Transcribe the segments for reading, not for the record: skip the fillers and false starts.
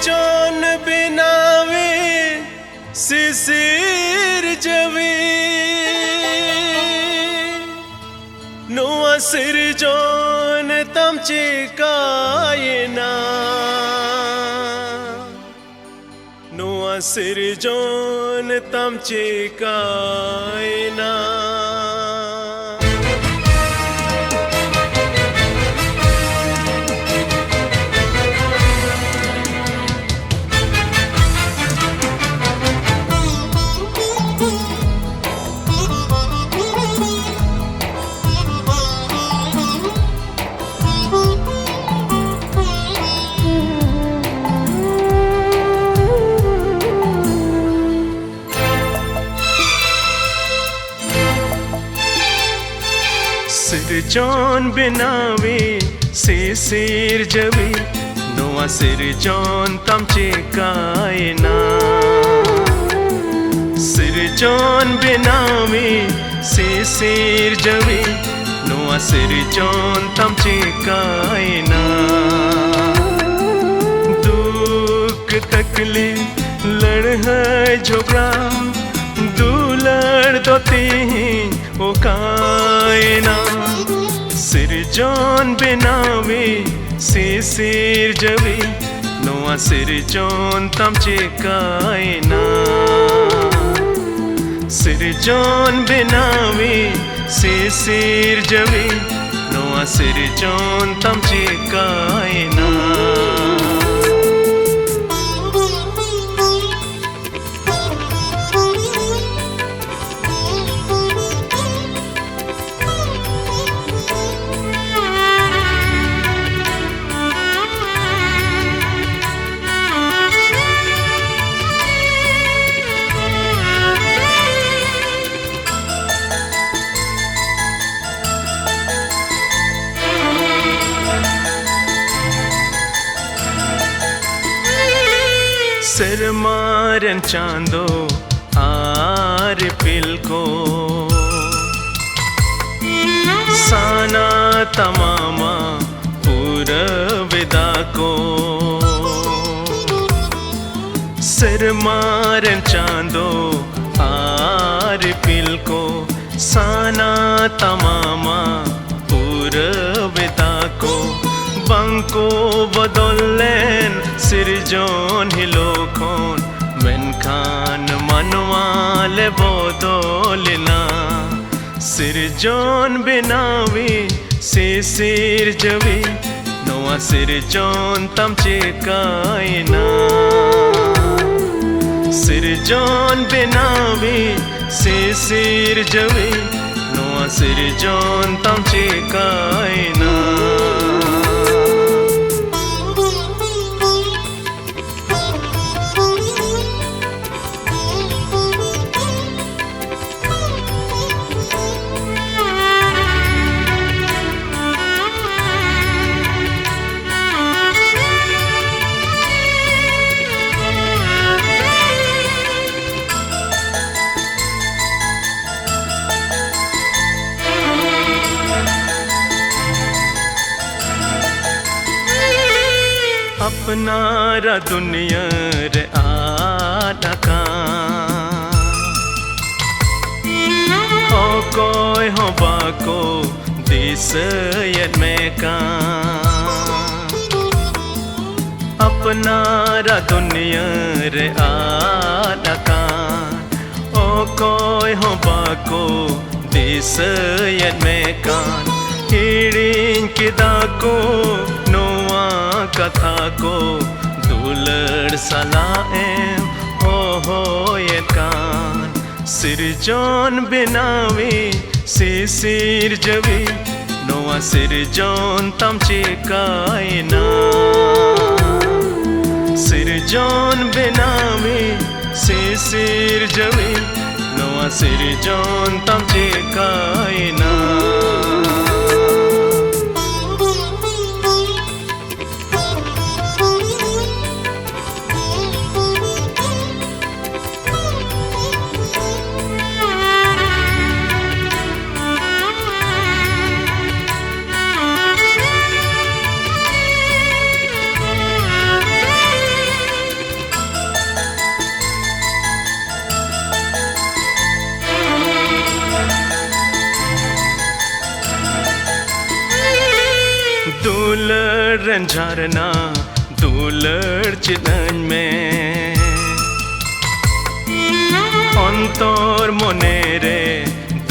Zone बिनावे Sisir जवी नुआ सिर zone तमचे कायना नुआ सिर जोन तमचे कायना सिर जोन बिनावे से सिर जवी नुआ सिर जोन तमचे कायना सिर जोन बिनावे से सिर जवी नुआ सिर जोन तमचे कायना दुख तकलीफ लड़ है झगड़ा दूलड़ दोती ओ कायना सिर जोन बिनावे से सिर जवी नुआ सिर जोन तमचे कायना सिर जोन बिनावे से सिर जवी नुआ सिर जोन तमचे कायना सिर मारन चांदो आर पिल को साना तमामा पूरा विदा को सिर मारन चांदो आर पिल को साना तमामा पूरा विदा को बंको बदलेन सिर जोन हिलोखोन मन खान मनवाले बोदोलना सिर जोन बिनावे से सिर जवी नुआ सिर जोन तमचे कायना सिर जोन बिनावे से सिर जवी नुआ सिर जोन तमचे कायना अपनारा दुनिया रे आटा का ओ कोई हो बाको दिस यद में का अपनारा दुनिया रे आटा का ओ कोई हो बाको दिस यद में का हिड़िन किदा को नोआ कथा को दूलड़ सलाएम हो ये कान सिर जोन बिनावे से सिर जवी नुआ सिर जोन तमचे कायना सिर जोन बिनावे से सिर जवी नुआ सिर जोन तमचे कायना दुलड़ झरना दुलड़ चितन में अंतर मने रे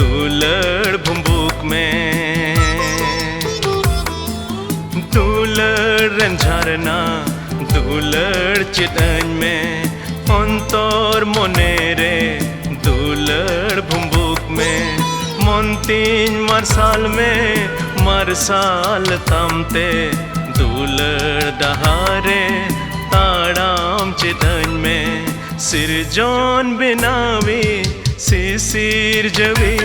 दुलड़ भुम्बुक में दुलड़ झरना दुलड़ चितन में अंतर मने रे दुलड़ भुम्बुक में मन तीन मार्साल में मार्साल तमते दुलड़ दहारे ताड़ाम चितन में सिरजोन बिनावी सिर जवी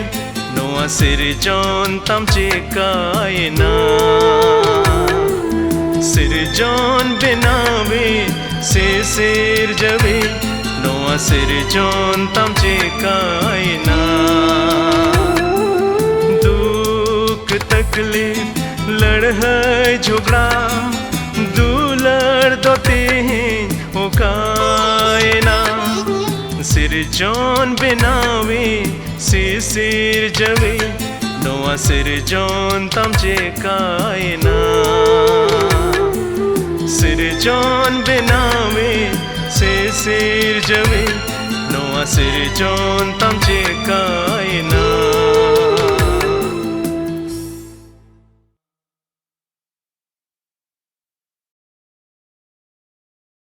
नोआ सिरजोन तम चिकायना सिरजोन बिनावी सिर जवी नोआ सिरजोन तम चिकायना दुख तकलीफ लड़ाई झगड़ा दुलड़ दोती ओकायना सिरजोन बिनावी सिर जवी नोआ सिरजोन तम चिकायना सिरजोन बिनावी सिर जवी नोआ सिरजोन तम चिकायना।